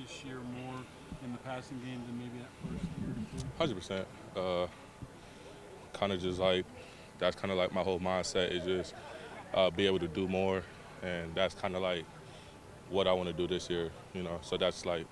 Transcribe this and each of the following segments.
this year more in the passing game than maybe that first year or two? 100%. Kind of just like that's kind of like my whole mindset is just be able to do more, and that's kind of like what I want to do this year. So that's like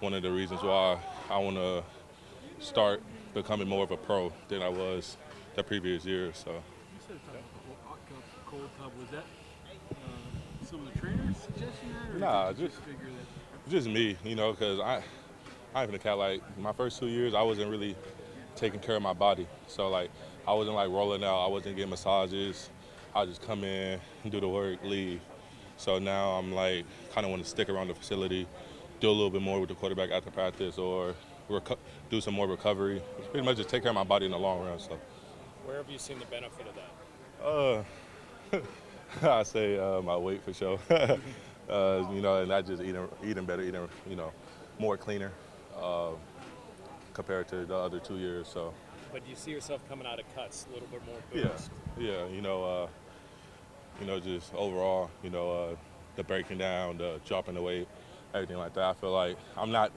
one of the reasons why I want to start becoming more of a pro than I was the previous year. So. You said something about the cold tub. Was that some of the trainers suggesting that, or Nah, did you just figure that? just me, because I even the cat like my first 2 years I wasn't really taking care of my body. So like I wasn't like rolling out, I wasn't getting massages. I just come in, do the work, leave. So now I'm like kind of want to stick around the facility, do a little bit more with the quarterback after practice, or do some more recovery. Pretty much just take care of my body in the long run. So. Where have you seen the benefit of that? I say my weight for sure. And not just eating better, more cleaner compared to the other 2 years. So. But do you see yourself coming out of cuts a little bit more boost? Yeah. Just overall, the breaking down, the dropping the weight, everything like that. I feel like I'm not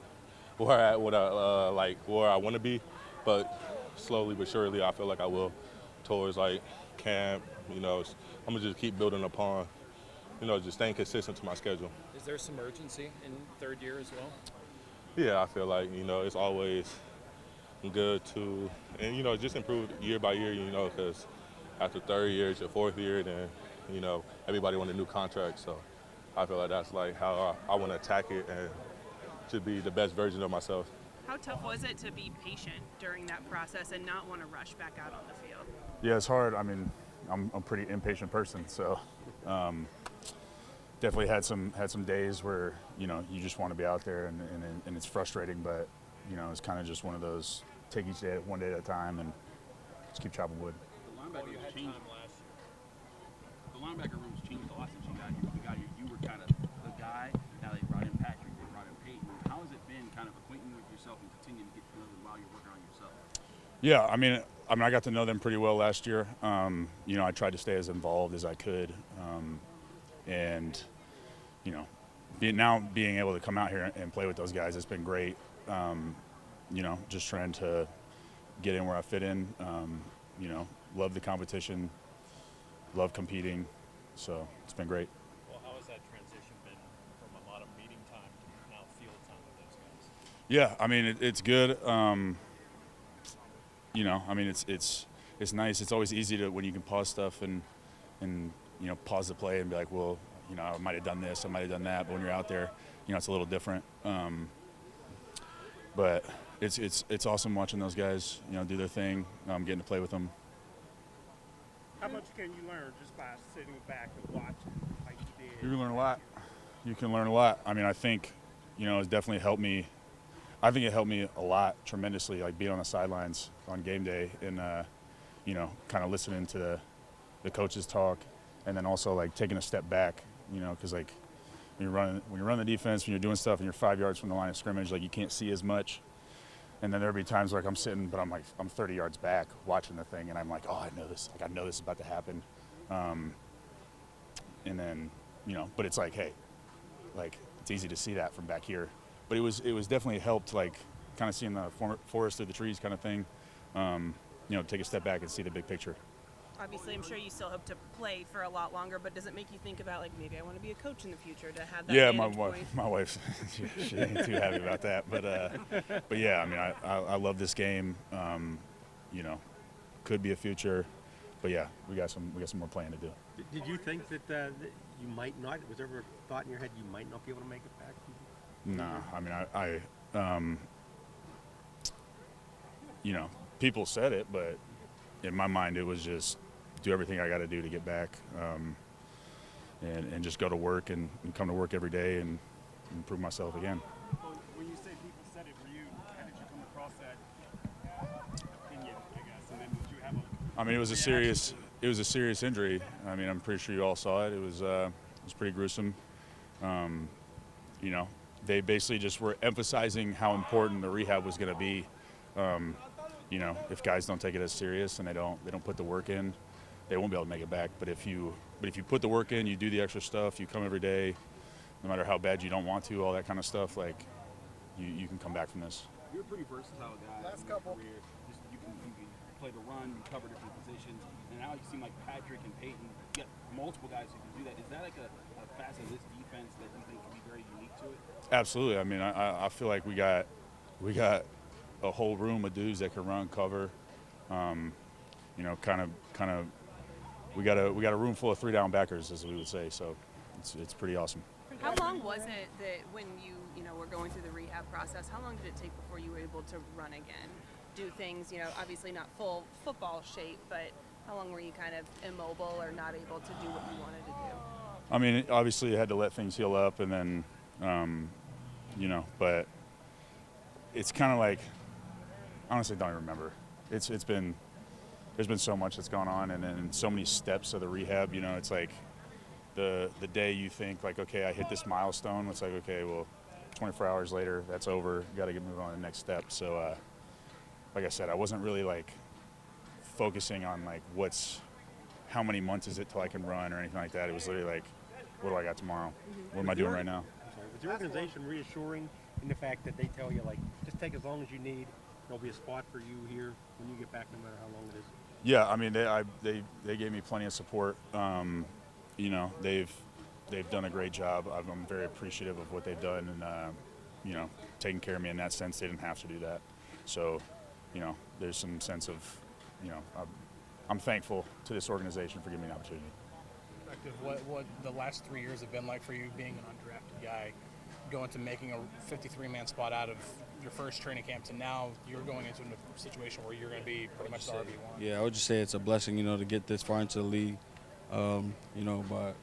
where I want to be, but slowly but surely I feel like I will towards like camp. I'm gonna just keep building upon, just staying consistent to my schedule. Is there some urgency in third year as well? Yeah, I feel like it's always good to, and just improve year by year. Because after third year, it's your fourth year, then everybody want a new contract. So I feel like that's like how I want to attack it and to be the best version of myself. How tough was it to be patient during that process and not want to rush back out on the field? Yeah, it's hard. I mean, I'm a pretty impatient person, so definitely had some days where you just want to be out there and it's frustrating, but it's kind of just one of those take each day one day at a time and just keep chopping wood. The linebacker room's changed a lot since you got here. You were kind of the guy. Now they brought in Patrick, they brought in Peyton. How has it been kind of acquainting with yourself and continuing to get to know them while you're working on yourself? Yeah, I mean, I got to know them pretty well last year. I tried to stay as involved as I could, and being able to come out here and play with those guys, it's been great. Just trying to get in where I fit in. Love the competition, love competing, so it's been great. Well, how has that transition been from a lot of meeting time to now field time with those guys? Yeah, I mean it's good. It's nice. It's always easy to when you can pause stuff and pause the play and be like, well, I might have done this, I might have done that. But when you're out there, it's a little different. But it's awesome watching those guys, do their thing. Getting to play with them. How much can you learn just by sitting back and watching like you did? You can learn a lot. You can learn a lot. I mean, I think, it's definitely helped me. I think it helped me a lot, tremendously, like being on the sidelines on game day and, kind of listening to the coaches talk, and then also like taking a step back, because like when you're running the defense, when you're doing stuff and you're 5 yards from the line of scrimmage, like you can't see as much. And then there'll be times like I'm sitting, but I'm 30 yards back watching the thing, and I'm like, oh, I know this. Like I know this is about to happen. And then, but it's like, hey, like it's easy to see that from back here. But it was definitely helped, like kind of seeing the forest through the trees kind of thing. Take a step back and see the big picture. Obviously, I'm sure you still hope to play for a lot longer, but does it make you think about, like, maybe I want to be a coach in the future to have that vantage point? My wife, she ain't too happy about that. But yeah, I mean, I love this game. Could be a future, but yeah, we got some more playing to do. Did you think that you might not? Was there ever a thought in your head you might not be able to make it back? Nah, I mean, people said it, but in my mind, it was just do everything I got to do to get back, and just go to work and come to work every day and improve myself again. When you say people said it, how did you come across that opinion, I guess? And then did you have I mean, it was a serious injury. I mean, I'm pretty sure you all saw it. It was pretty gruesome. They basically just were emphasizing how important the rehab was going to be. If guys don't take it as serious and they don't put the work in, they won't be able to make it back. But if you put the work in, you do the extra stuff, you come every day, no matter how bad you don't want to, all that kind of stuff, like you can come back from this. You're a pretty versatile guy in your career. Just, you can play the run, you cover different positions, and now you seem like Patrick and Peyton. You got multiple guys who can do that. Is that like a facet of this defense that you think can be very unique to it? Absolutely. I mean, I feel like we got a whole room of dudes that can run, cover. You know, kind of. We got a room full of 3-down backers, as we would say. So it's pretty awesome. How long was it that when you were going through the rehab process, how long did it take before you were able to run again? Do things, obviously not full football shape, but how long were you kind of immobile or not able to do what you wanted to do? I mean, obviously you had to let things heal up, and then, but it's kind of like, honestly, don't even remember. There's been so much that's gone on, and then so many steps of the rehab. It's like the day you think like, okay, I hit this milestone. It's like, okay, well, 24 hours later, that's over. Got to get moving on to the next step. So, like I said, I wasn't really like focusing on like how many months is it till I can run or anything like that. It was literally like, what do I got tomorrow? What am I doing right now? Was the organization reassuring in the fact that they tell you, like, just take as long as you need, there'll be a spot for you here when you get back, no matter how long it is? Yeah, I mean, they gave me plenty of support. They've done a great job. I'm very appreciative of what they've done, and taking care of me in that sense. They didn't have to do that, so there's some sense of I'm thankful to this organization for giving me an opportunity. What the last 3 years have been like for you, being an undrafted guy, going to making a 53-man spot out of your first training camp to now you're going into a situation where you're going to be pretty much the RB1. Yeah, I would just say it's a blessing, to get this far into the league, but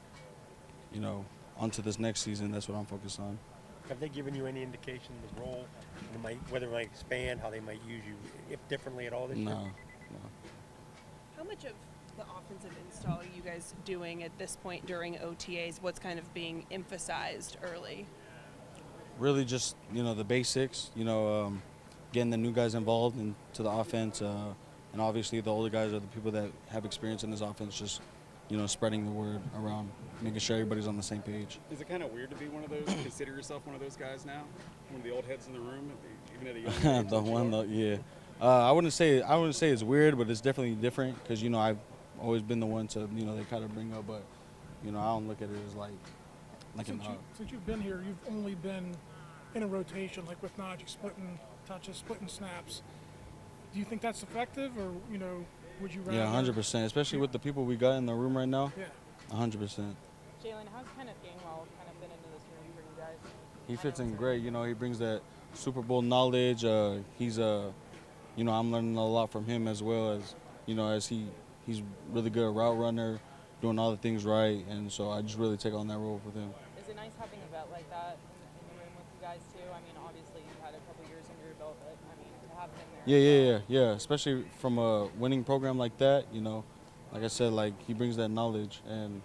onto this next season, that's what I'm focused on. Have they given you any indication of the role, whether it might expand, how they might use you, if differently at all this year? No. How much of the offensive install are you guys doing at this point during OTAs? What's kind of being emphasized early? Really just, the basics, getting the new guys involved into the offense, and obviously the older guys are the people that have experience in this offense, just, spreading the word around, making sure everybody's on the same page. Is it kind of weird to be one of those, consider yourself one of those guys now? One of the old heads in the room, even at a young age? Yeah. I wouldn't say it's weird, but it's definitely different because, I've always been the one to, they kind of bring up, but, I don't look at it as like since you've been here, you've only been in a rotation, like with Najee, splitting touches, splitting snaps. Do you think that's effective, or would you rather? Yeah, 100%. Especially with the people we got in the room right now. Yeah. 100%. Jaylen, how's Kenneth Gainwell kind of been into this room for you guys? He fits in great. He brings that Super Bowl knowledge. He's I'm learning a lot from him as well as he's really good route runner, doing all the things right, and so I just really take on that role with him. Is it nice having a vet like that in the room with you guys too? I mean, obviously you've had a couple years under your belt, but I mean, to have him there. Yeah. Especially from a winning program like that, like I said, like he brings that knowledge, and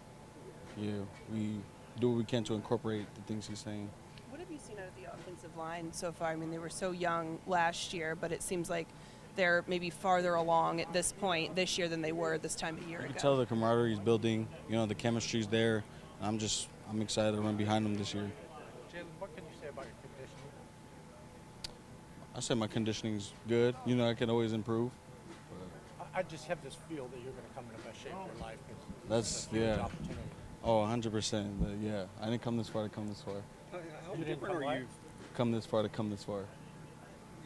we do what we can to incorporate the things he's saying. What have you seen out of the offensive line so far? I mean, they were so young last year, but it seems like they're maybe farther along at this point this year than they were this time a year ago. You can tell the camaraderie is building. The chemistry's there. I'm excited to run behind them this year. Jaylen, what can you say about your conditioning? I say my conditioning's good. I can always improve. I just have this feel that you're going to come in the best shape of your life. That's opportunity. Oh, 100%. Yeah, I didn't come this far to come this far. How different are you? Come this far to come this far.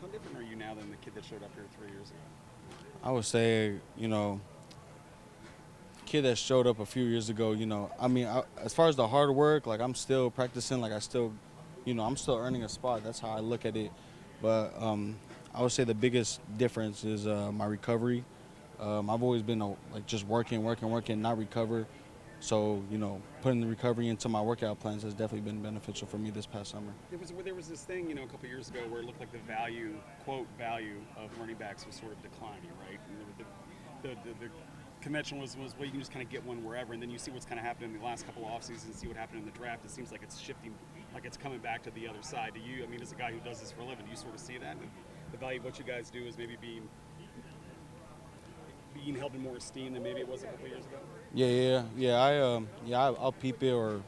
How different are you now than the kid that showed up here 3 years ago? I would say, kid that showed up a few years ago, as far as the hard work, like I'm still practicing, like I'm still earning a spot. That's how I look at it. But I would say the biggest difference is my recovery. I've always been just working, not recover. So, putting the recovery into my workout plans has definitely been beneficial for me this past summer. There was this thing, a couple years ago where it looked like the value, quote, value of running backs was sort of declining, right? And the convention was, well, you can just kind of get one wherever, and then you see what's kind of happened in the last couple of off seasons, see what happened in the draft. It seems like it's shifting, like it's coming back to the other side. Do you, as a guy who does this for a living, do you sort of see that? And the value of what you guys do is maybe being held in more esteem than maybe it was a couple years ago? Yeah. I'll peep it, or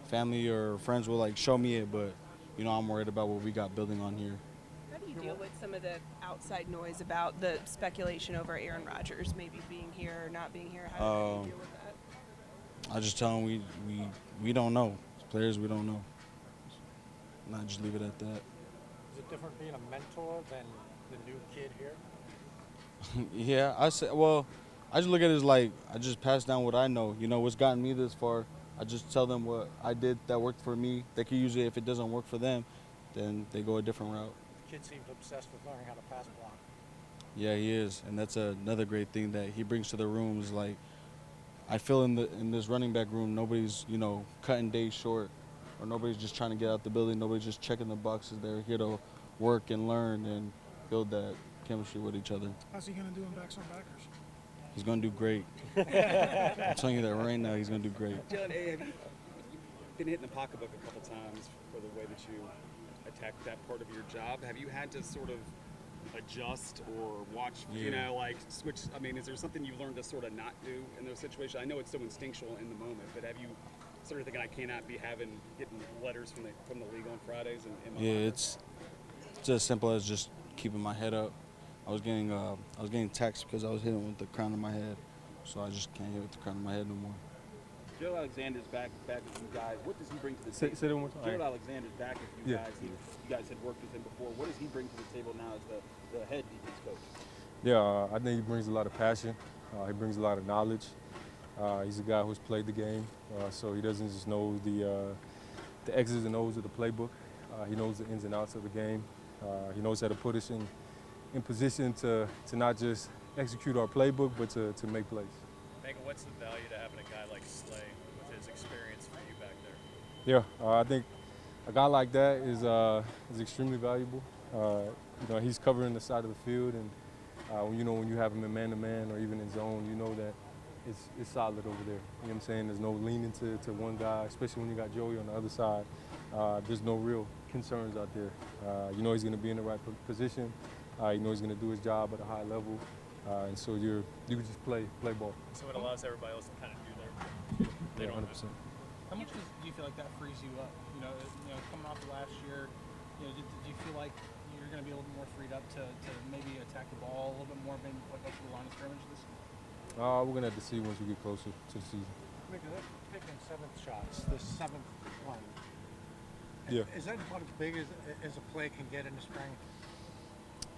family or friends will like show me it, but you know, I'm worried about what we got building on here. How do you deal with some of the outside noise about the speculation over Aaron Rodgers maybe being here or not being here? How do you deal with that? I just tell them we don't know. As players, we don't know. Not just leave it at that. Is it different being a mentor than the new kid here? Yeah, I just look at it as like I just pass down what I know. You know, what's gotten me this far. I just tell them what I did that worked for me. They can use it. If it doesn't work for them, then they go a different route. The kid seems obsessed with learning how to pass block. Yeah, he is, and that's another great thing that he brings to the room. Is like I feel in this running back room, nobody's cutting days short, or nobody's just trying to get out the building. Nobody's just checking the boxes. They're here to work and learn and build that chemistry with each other. How's he going to do in backs on backers? He's going to do great. I'm telling you that right now. He's going to do great. Jaylen, have you been hitting the pocketbook a couple times for the way that you attack that part of your job? Have you had to sort of adjust or watch, like switch? I mean, is there something you've learned to sort of not do in those situations? I know it's so instinctual in the moment, but have you sort of thinking I cannot be getting letters from the league on Fridays? Yeah, it's as simple as just keeping my head up. I was getting texts because I was hitting with the crown of my head, so I just can't hit with the crown of my head no more. Joe Alexander's back with you guys. What does he bring to the table? Say that one more time. Joe Alexander's back with you guys. You guys had worked with him before. What does he bring to the table now as the head defense coach? Yeah, I think he brings a lot of passion. He brings a lot of knowledge. He's a guy who's played the game, so he doesn't just know the X's and O's of the playbook. He knows the ins and outs of the game. He knows how to put us in position to not just execute our playbook, but to make plays. Minkah, what's the value to having a guy like Slay with his experience for you back there? Yeah, I think a guy like that is extremely valuable. He's covering the side of the field, and when you have him in man-to-man or even in zone, you know that it's solid over there. You know what I'm saying? There's no leaning to one guy, especially when you got Joey on the other side. There's no real concerns out there. He's going to be in the right position. He's going to do his job at a high level, and so you can just play ball. So it allows everybody else to kind of do their. 100%. How much do you feel like that frees you up? Coming off the last year, do you feel like you're going to be a little bit more freed up to maybe attack the ball a little bit more, maybe put up to the line of scrimmage this year? We're going to have to see once we get closer to the season. Minkah, they're picking 7th shots, the 7th one. Yeah. Is that about as big as a play can get in the spring?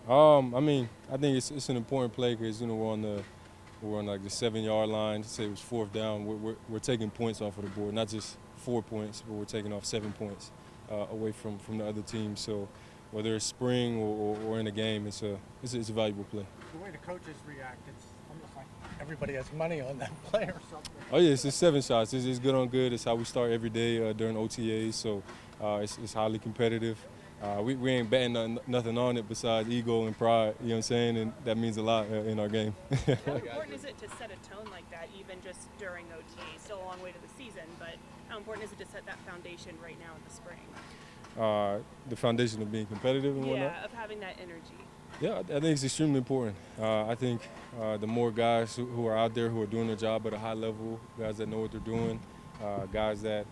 I think it's an important play because we're on like the 7-yard line. Say it was 4th down. We're taking points off of the board, not just 4 points, but we're taking off 7 points away from the other team. So whether it's spring or in a game, it's a valuable play. The way the coaches react, it's almost like everybody has money on that play or something. Oh yeah, it's 7 shots. It's good on good. It's how we start every day during OTAs. So it's highly competitive. We ain't betting nothing on it besides ego and pride, you know what I'm saying? And that means a lot in our game. How important is it to set a tone like that, even just during OTA? Still a long way to the season, but how important is it to set that foundation right now in the spring? The foundation of being competitive and whatnot? Yeah, of having that energy. Yeah, I think it's extremely important. I think the more guys who are out there who are doing their job at a high level, guys that know what they're doing, guys that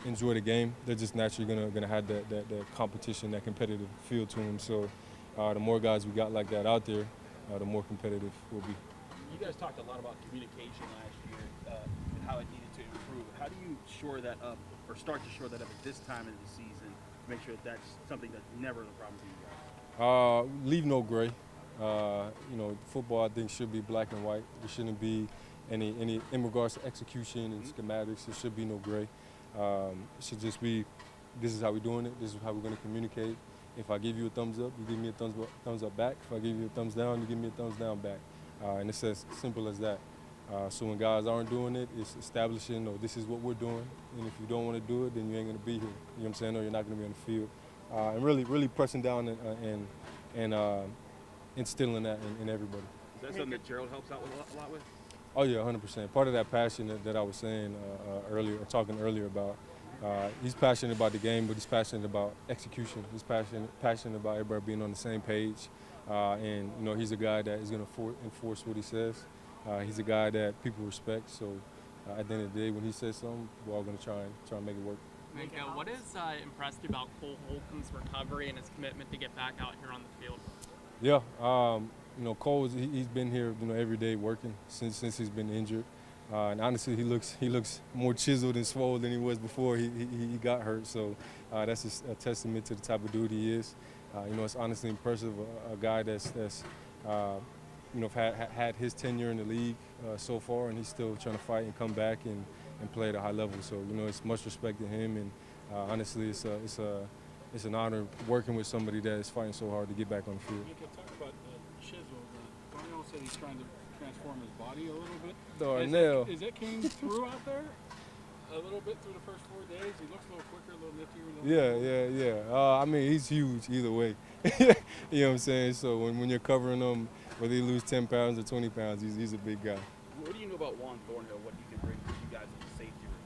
enjoy the game, they're just naturally gonna have that competition, that competitive feel to them. So the more guys we got like that out there, the more competitive we'll be. You guys talked a lot about communication last year and how it needed to improve. How do you shore that up or start to shore that up at this time of the season to make sure that that's something that's never the problem for you guys? Leave no gray. Football I think should be black and white. There shouldn't be any in regards to execution and schematics. There should be no gray. It should just be, this is how we're doing it. This is how we're going to communicate. If I give you a thumbs up, you give me a thumbs up back. If I give you a thumbs down, you give me a thumbs down back. And it's as simple as that. So when guys aren't doing it, it's establishing, this is what we're doing. And if you don't want to do it, then you ain't going to be here. You know what I'm saying? Or you're not going to be on the field. And really pressing down and instilling that in everybody. Is that something that Gerald helps out with a lot with? Oh yeah, 100%. Part of that passion that I was saying talking earlier about. He's passionate about the game, but he's passionate about execution. He's passionate about everybody being on the same page. And he's a guy that is going to enforce what he says. He's a guy that people respect. So at the end of the day, when he says something, we're all going to try and make it work. Minkah, what has impressed you about Cole Holcomb's recovery and his commitment to get back out here on the field? Yeah, Cole, he's been here, every day working since he's been injured. And honestly, he looks more chiseled and swole than he was before he got hurt. So that's a testament to the type of dude he is. It's honestly impressive, a guy that's had his tenure in the league so far, and he's still trying to fight and come back and play at a high level. So it's much respect to him, and honestly, it's an honor working with somebody that is fighting so hard to get back on the field. Minkah, talk about chisel. Darnell said he's trying to transform his body a little bit. Darnell. Is that came through out there? A little bit through the first 4 days. He looks a little quicker, a little niftier. Yeah. I mean, he's huge either way. You know what I'm saying? So when you're covering him, whether he lose 10 pounds or 20 pounds, he's a big guy. What do you know about Juan Thornhill? What he can bring to you guys in the safety room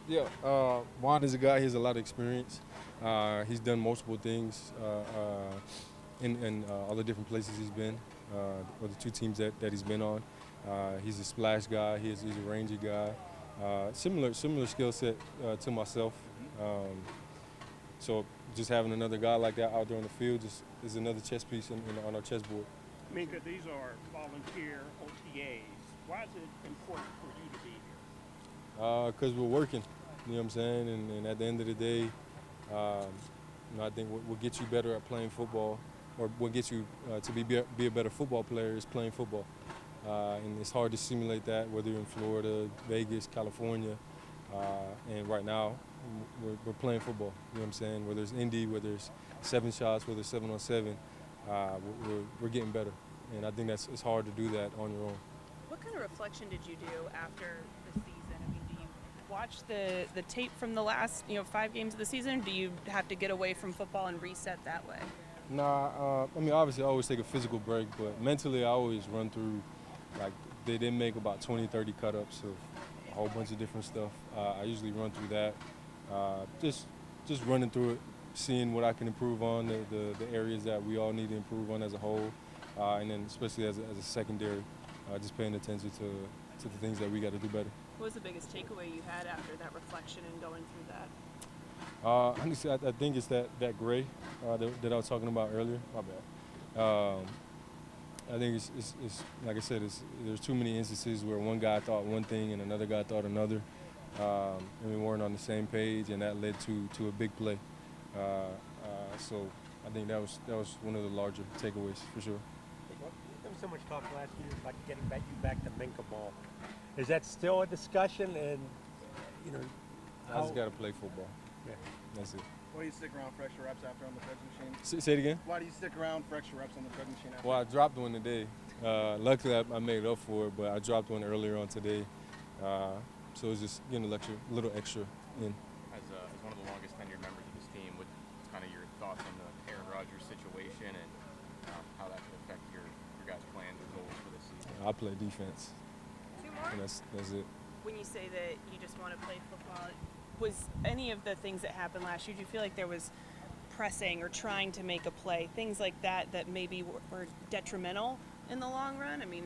this year? Yeah, Juan is a guy. He has a lot of experience. He's done multiple things in all the different places he's been, or the 2 teams that he's been on. He's a splash guy. He's a rangy guy. Similar skill set to myself. So just having another guy like that out there on the field is another chess piece on our chessboard. Minkah, these are volunteer OTAs. Why is it important for you to be here? Because we're working, you know what I'm saying? And at the end of the day, I think what gets you better at playing football, or what gets you to be a better football player, is playing football. And it's hard to simulate that, whether you're in Florida, Vegas, California. And right now, we're playing football, you know what I'm saying? Whether it's Indy, whether it's 7 shots, whether it's 7-on-7, we're getting better. And I think it's hard to do that on your own. What kind of reflection did you do after the season? I mean, do you watch the tape from the last 5 games of the season? Or do you have to get away from football and reset that way? Nah, I mean, obviously I always take a physical break, but mentally I always run through, like, they did make about 20, 30 cut-ups of a whole bunch of different stuff. I usually run through that, just running through it, seeing what I can improve on, the areas that we all need to improve on as a whole, and then especially as a secondary, just paying attention to the things that we got to do better. What was the biggest takeaway you had after that reflection and going through that? Honestly, I think it's that gray that I was talking about earlier. My bad. I think it's like I said, there's too many instances where one guy thought one thing and another guy thought another, and we weren't on the same page, and that led to a big play. So I think that was one of the larger takeaways for sure. There was so much talk last year about getting you back to Minkah ball. Is that still a discussion? And I just got to play football. Yeah, that's it. Why do you stick around for extra reps after on the press machine? Say it again? Why do you stick around for extra reps on the press machine after? Well, I dropped one today. Luckily, I made up for it, but I dropped one earlier on today. So it was just getting a little extra in. As one of the longest tenured members of this team, what's kind of your thoughts on the Aaron Rodgers situation and how that could affect your guys' plans or goals for this season? I play defense. 2 more? And that's it. When you say that you just want to play football, was any of the things that happened last year, do you feel like there was pressing or trying to make a play, things like that maybe were detrimental in the long run? I mean,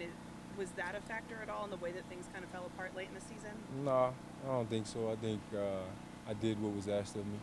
was that a factor at all in the way that things kind of fell apart late in the season? No, I don't think so. I think I did what was asked of me.